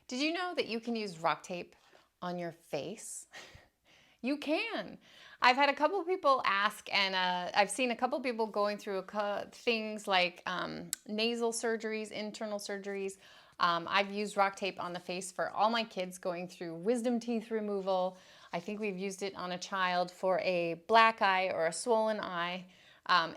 Did you know that you can use RockTape on your face? You can. I've had a couple of people ask, and I've seen a couple of people going through things like nasal surgeries, internal surgeries. I've used RockTape on the face for all my kids going through wisdom teeth removal. I think we've used it on a child for a black eye or a swollen eye.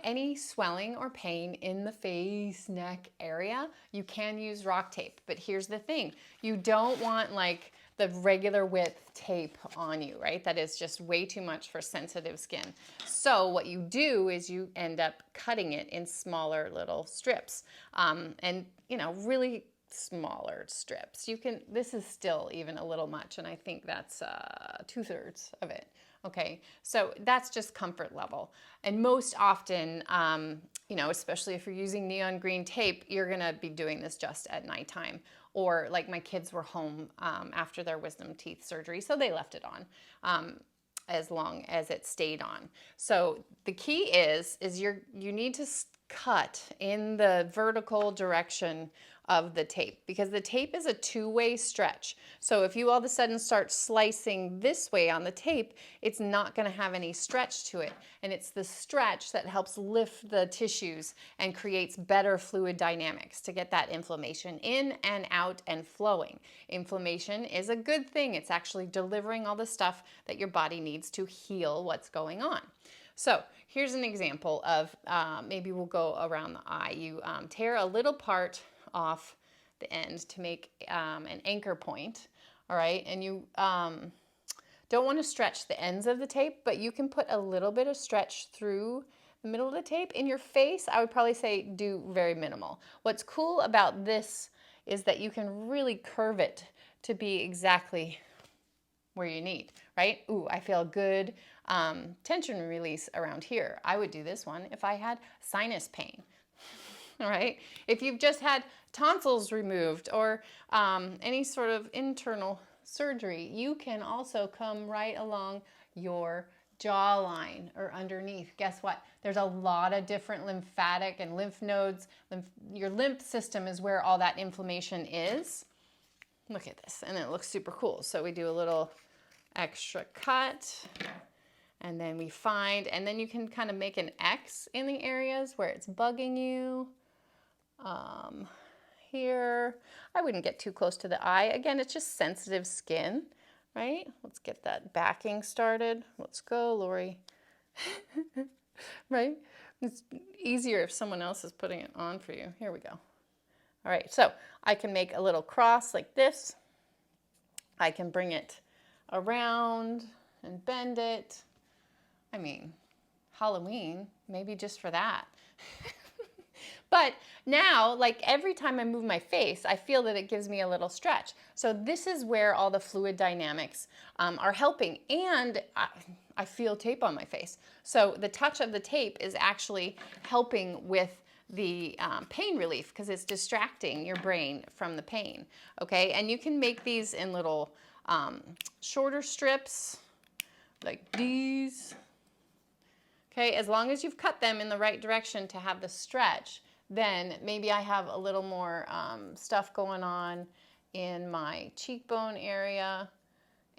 Any swelling or pain in the face, neck area, you can use RockTape. But here's the thing, you don't want like the regular width tape on you, right? That is just way too much for sensitive skin. So what you do is you end up cutting it in smaller little strips, and really smaller strips. This is still even a little much, and I think that's 2/3 of it. Okay, so that's just comfort level. And most often, especially if you're using neon green tape, you're gonna be doing this just at nighttime. Or like my kids were home after their wisdom teeth surgery, so they left it on as long as it stayed on. So the key is you need to cut in the vertical direction of the tape, because the tape is a two-way stretch. So if you all of a sudden start slicing this way on the tape, it's not going to have any stretch to it. And it's the stretch that helps lift the tissues and creates better fluid dynamics to get that inflammation in and out and flowing. Inflammation is a good thing. It's actually delivering all the stuff that your body needs to heal what's going on. So here's an example of maybe we'll go around the eye. You tear a little part off the end to make an anchor point, all right? And you don't want to stretch the ends of the tape, but you can put a little bit of stretch through the middle of the tape. In your face, I would probably say do very minimal. What's cool about this is that you can really curve it to be exactly where you need, right? Ooh, I feel good tension release around here. I would do this one if I had sinus pain. All right. If you've just had tonsils removed or any sort of internal surgery, you can also come right along your jawline or underneath. Guess what? There's a lot of different lymphatic and lymph nodes. Your lymph system is where all that inflammation is. Look at this, and it looks super cool. So we do a little extra cut, and then we find, and then you can kind of make an X in the areas where it's bugging you. Here, I wouldn't get too close to the eye. Again, it's just sensitive skin, right? Let's get that backing started. Let's go, Lori. Right? It's easier if someone else is putting it on for you. Here we go. All right, so I can make a little cross like this. I can bring it around and bend it. I mean, Halloween, maybe just for that. But now, like every time I move my face, I feel that it gives me a little stretch. So this is where all the fluid dynamics are helping, and I feel tape on my face. So the touch of the tape is actually helping with the pain relief, because it's distracting your brain from the pain, okay? And you can make these in little shorter strips like these, okay? As long as you've cut them in the right direction to have the stretch, then maybe I have a little more stuff going on in my cheekbone area,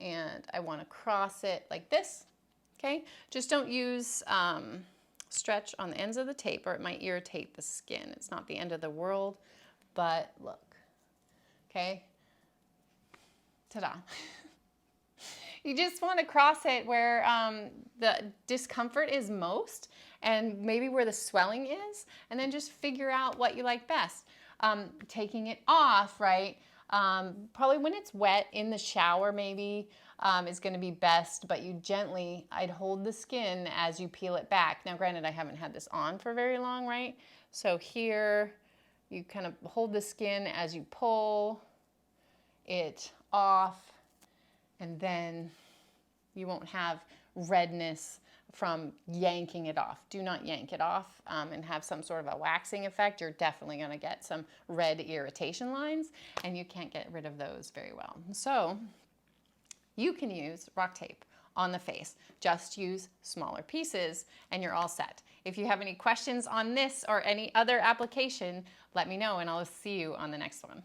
and I want to cross it like this, okay? Just don't use stretch on the ends of the tape, or it might irritate the skin. It's not the end of the world, but look, okay? Ta-da. You just want to cross it where the discomfort is most, and maybe where the swelling is, and then just figure out what you like best. Taking it off, right? Probably when it's wet in the shower maybe is going to be best, but you gently, I'd hold the skin as you peel it back. Now granted, I haven't had this on for very long, right? So here you kind of hold the skin as you pull it off, and then you won't have redness from yanking it off. Do not yank it off and have some sort of a waxing effect. You're definitely going to get some red irritation lines, and you can't get rid of those very well. So you can use RockTape on the face. Just use smaller pieces and you're all set. If you have any questions on this or any other application, let me know and I'll see you on the next one.